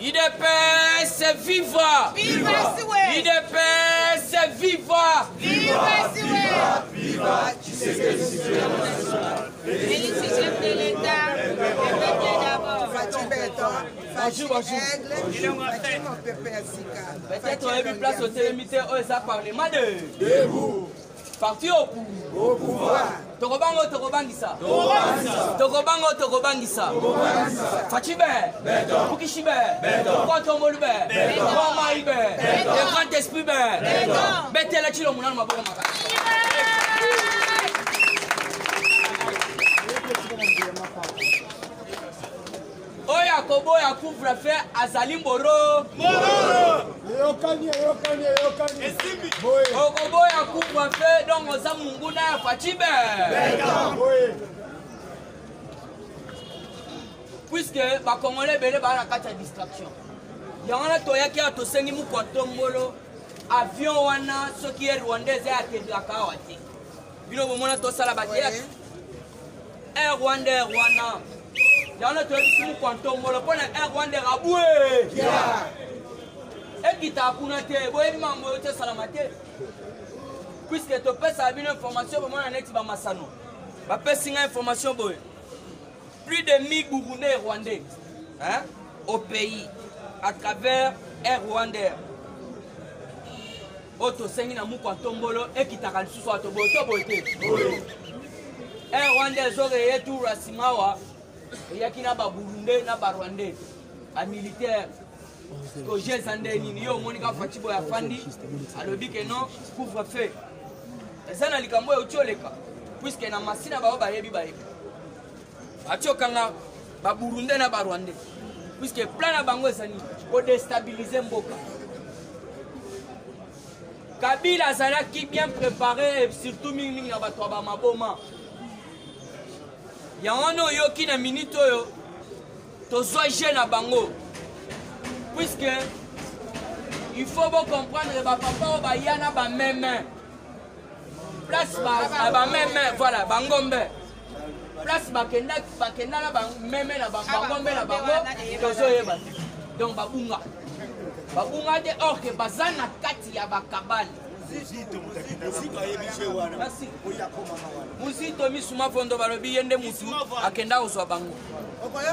IDPS, viva! Viva Siwe! IDPS, viva! Viva Siwe! Viva Tshisekedi national. Élite chef de l'État, le peuple d'abord. Peut-être on a vu place au télémité, ça parlement de. Debout. Parti au pouvoir. Tokobango tokobangisa. Tokobangisa. Fachibe. Fukishibe. Kotomolube. Komaibe. Le grand esprit be. Betela chilo munana maboko makaka. Oya kobo ya couvre-feu azali mboro. Yokani. Okobo ya couvre-feu donc oza munguna ya Fachibe. Puisque ba Congolais bele ba na kati ya distraction. Yangana toyaki ya tosengi mukwato mbolo avion wana soki e Rwandais ya tedaka wati. Bino bomona to sala batiyaki. Rwanda. Yangana toyaki mukwato mbolo pona Rwanda raboué. Et qui t'a appunté, vous mambo te salamate. Puisque tu peux savoir une information, pour moi, on est Massano. Je peux signer une information. Plus de 1000 Burundais et Rwandais au pays à travers Air Rwanda. Auto Sengi na Mukwa Tombolo et qui t'a calcium soit au beauté. Air Rwanda, ils ont réé tout Rasimawa. Il y a qui n'a pas Burundais, n'a pas Rwandais. Un militaire. Que j'ai sandé ni yo monika Fachibo ya fandi alobi que non couvre-feu eza na likambo ya utioleka puisque na masina ba yebi atiokanga ba Burundais na ba Rwandais puisque plan na bango ezani ko déstabiliser mboka. Kabila azalaki bien préparé et surtout mingi na bato ba maboma yango yoki na minute oyo tozwa jeune na bango. Puisque il faut vous comprendre que papa ba yana ba même place ba même voilà bangombe place ba kenda na ba même na ba bangombe na bango tozo yeba donc babunga de or que bazana kati ya bakabali merci Muzito misuma fondo balobi yende mutu akenda oswa bango.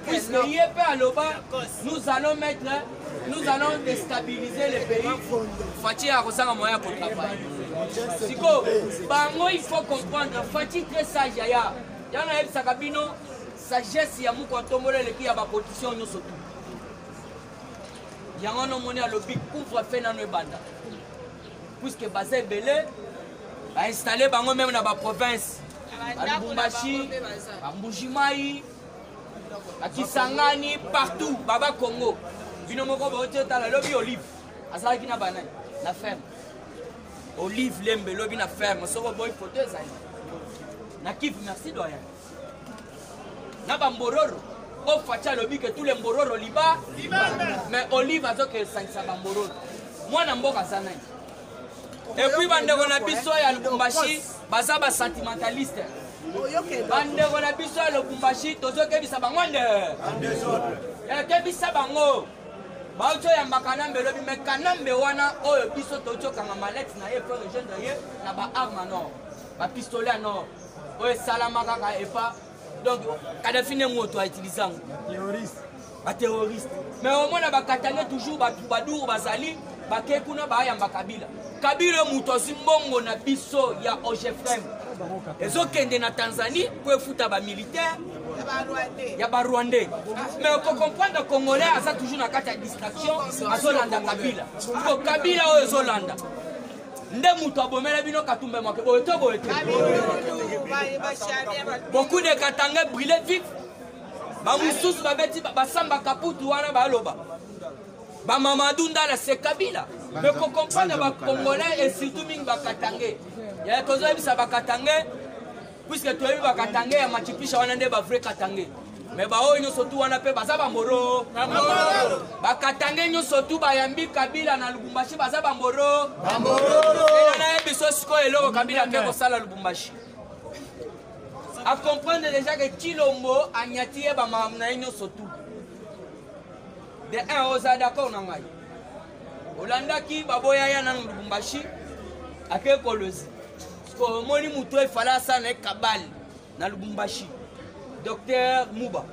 Puisque Yépe Aloba, nous allons déstabiliser le pays. Fati a reçu un moyen pour travailler. Siko, bango il faut comprendre. Fati très sage yaya. Yana el sakabino sagesse ya muko tombola le ki ya ba position nyo sotu. Yango no moni alobi couvre-feu na no banda. Puisque basé belé a installé bango même dans ba province. À Lubumbashi, à Mbujimayi, à Kisangani, partout, Baba Congo. Binomoko baote tala lobi olive. Azala kina banane, la ferme. Olive lembe lobi na ferme. Soko boy photo za. Na kifu merci doyen. Na bambororo. O facha lobi que tous les mbororo liba. Mais olive azo que ça bambororo. Moi na mboka sana. Et puis bandeko na biso ya Lubumbashi baza ba sentimentaliste. Bandeko na biso ya Lubumbashi tozokebisa bango nde. Kebisa bango. Baoto ya makanambe lobi me kanambe wana oyo biso tozokanga malette na ye pour rejoindre ye na ba arme non. Ba pistolet non. Oyo salama kaka epa. Donc Kadhafi ne moto a utilisé terroriste. Ba terroriste. Mais au moins ba katanga toujours ba tubadour bazali ba kekuna ba yamba Kabila. Kabila muto simbongo na biso ya OGFM. Ezokende na Tanzanie pour futa ba militaire ya ba Rwandais. Mais on comprendre que Congolais a toujours na kata distraction azolanda Kabila. Ko Kabila o ezolanda. Nde muto abomela bino katumbe mwake boyeto. Beaucoup de Katanga brûlés vifs. Ba mususu babeti basamba kaputu wana baloba. Ba Mamadou Ndala c'est Kabila. Mais qu'on comprenne les Congolais et surtout les Katangais. Il y a des gens qui sont Katangais, puisque tu as vu les Katangais, il y a des gens qui sont vrais Katangais. Mais ils sont tous en paix, ils sont Bamboro. Les Katangais sont surtout Bayambi, Kabila, na Lubumbashi, ils sont Bamboro. Et ils sont tous Kabila qui sont à Lubumbashi. À comprendre déjà que Chilombo, Agnati et Bamamna, ils sont tous. de 1 oza d'accord na ngai olandaki baboya ya na Lubumbashi ake Kolwezi ko moni muto efala asala kabali na Lubumbashi Docteur Muba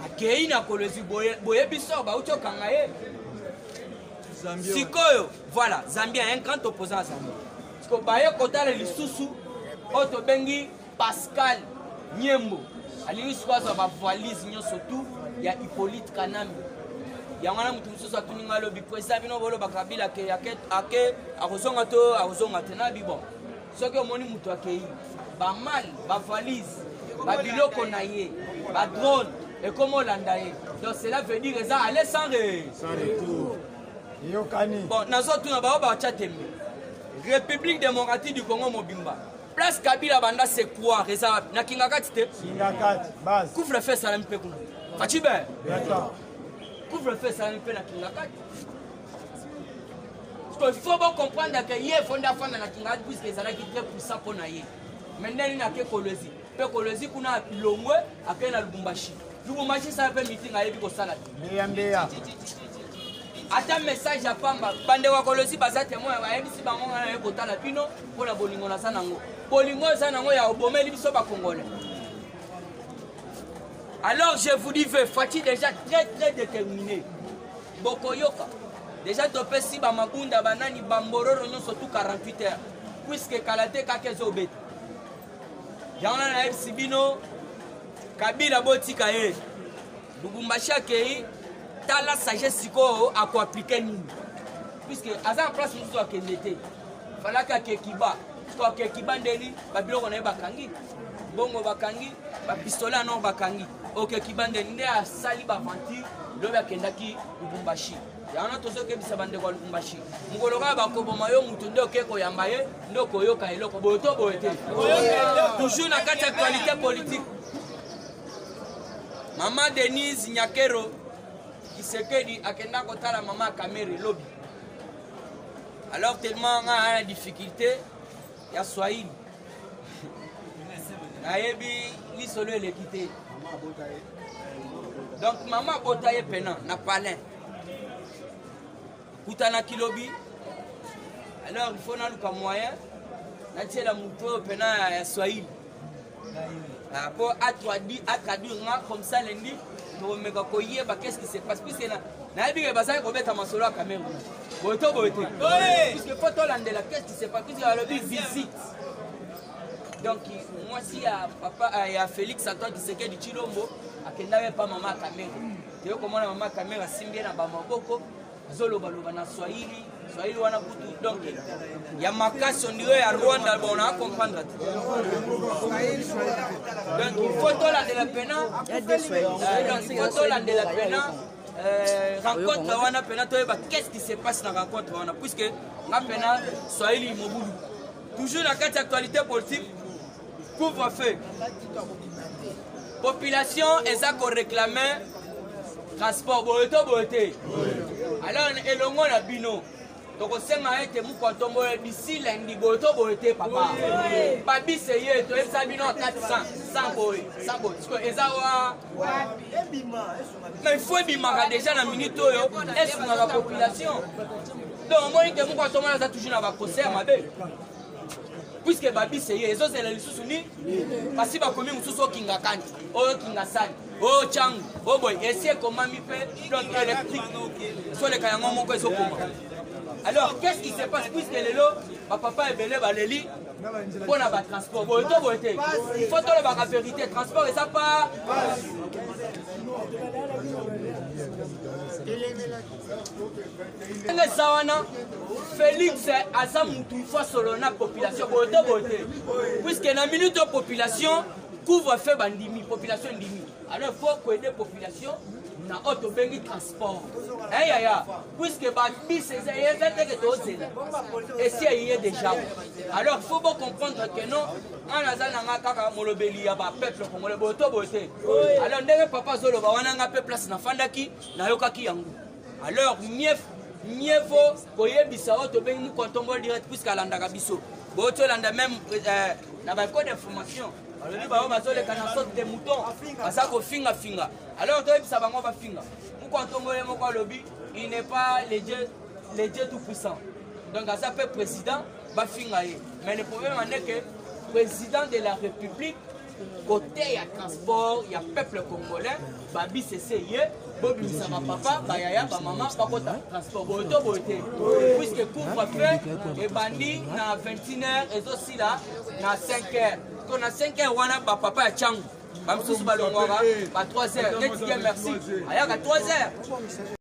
akei na Kolwezi boye biso ba utokanga ye sikoyo voilà Zambia un grand opposant à Zambia parce que baye kotala lisusu oto bengi Pascal Nyembo alingi sikwaza ba valise nyonso tout ya Hippolyte Kanambi yangana mutu mususu atuninga lobi kwesa bino bolo bakabila ke ake akozonga te na bibo soki omoni mutu akei ba mal ba valise ba biloko na ye ba drone et comment olanda ye donc cela veut dire ça aller sans retour bon nazo tuna ba ba chatembe République démocratique du Congo mobimba place Kabila banda c'est quoi reza na kingakati te kingakati base couvre le feu ça mpe kuna fachibe couvre le feu ça mpe na kingakati parce qu'il faut bien comprendre que hier fonda fana na kingakati puisque ça là qui très puissant pour na ye maintenant il na ke Kolwezi pe Kolwezi kuna Longwe akena Lubumbashi ça fait meeting ayebi ko sala mbeya ata message ya pamba bande wa Kolwezi baza témoin ayebi si bango na ko tala pino pour la bolingo na sanango bolingo sanango ya obomeli biso ba congolais. Alors je vous dis Fati déjà très déterminé Bokoyoka déjà topé si ba magunda banani bambororo nyonso tout 48 heures puisque kalate kakezo obet yana na FC bino Kabila botika ye Lubumbashi akei tala sagesse siko ako appliquer nini puisque aza en place musu akendete falaka kekiba to kekiba ndeli babiloko na bakangi bongo bakangi ba pistolet non bakangi OK kibande nde asali ba vanti lobe akendaki Lubumbashi yana tozo kebisa bande kwa Lubumbashi ngoloka bakoboma yo mutu nde okeko yamba ye ndo koyoka eloko boto boete toujours na kati actualité politique. Maman Denise Nyakero Kisekedi akenda kotala maman Kamere lobby. Alors tellement on a une difficulté ya Swahili. Nayebi li solo le quitter. Donc maman botaye pena na palin. Kutana kilobi. Alors il faut na luka moyen na tiela muto pena ya Swahili. Pour à traduire comme ça lundi pour me koyer qu'est-ce qui se passe puisque na biga bazai ko beta masolo à Cameroun boto boto puisque photo landela qu'est-ce qui se passe puisque a le visite donc moi si à papa et à Félix Antoine Tshisekedi Tshilombo akenda pas maman Cameroun teo comment maman Cameroun simbie na ba maboko zolo baloba na Swahili wana kutu donc ya makasi ndio ya Rwanda bon on comprendre donc il faut tola de la pena il faut tola de la pena rencontre wana pena toyeba qu'est-ce qui se passe dans rencontre wana puisque na pena Swahili mobulu toujours la carte actualité politique couvre-feu population eza ko réclamer transport boete alors elongo na bino toko senga ete mukontombo d'ici lundi boto boete papa babi seye to esa bino 400 100 boy parce que eza wa mais il faut bimaka déjà na minute oyo est na la population donc moi que mukontombo na za toujours na ba concert mabe puisque babi seye ezo zela lisusu ni basi ba komi mususu kingakani oyo kingasani oh chang oh boy essayer comment mi fait donc électrique sur les kayango moko ezo koma. Alors qu'est-ce qui se passe puisque les lots papa est belé baleli pour la transport boto boté il faut tout la vérité transport et ça pas Félix aza mutu il faut solo na population boto boté puisque na minute de population couvre fait bandimi population ndimi alors il faut que aider population na auto bengi transport ya puisque ba bis c'est que tozela et si il y a déjà alors il faut bien comprendre que non on a za kaka molobeli ya ba peuple congolais boto boté alors ndenge papa zolo ba wana nga peuple place na fandaki na yokaki yango alors mieux vaut koyebisa auto bengi mukontombo direct puisque alandaka biso boto landa même na ba code d'information alors bah on va sur les canaux de moutons à ça qu'on finga alors toi ça va on va finga pourquoi Tongolais moko lobby, il n'est pas les dieux tout puissants. Donc à ça fait président va finir. Mais le problème est que président de la République côté il y a transport, il y a peuple congolais, babi c'est Bobi sama papa, bayaya, ba maman, pas quoi transport, puisque couvre-feu et bandit na 21h et aussi là na 5h. Quand à 5h on a papa et Tchang, ba msusu balongwara, ba 3h. Merci. Aya ka 3h.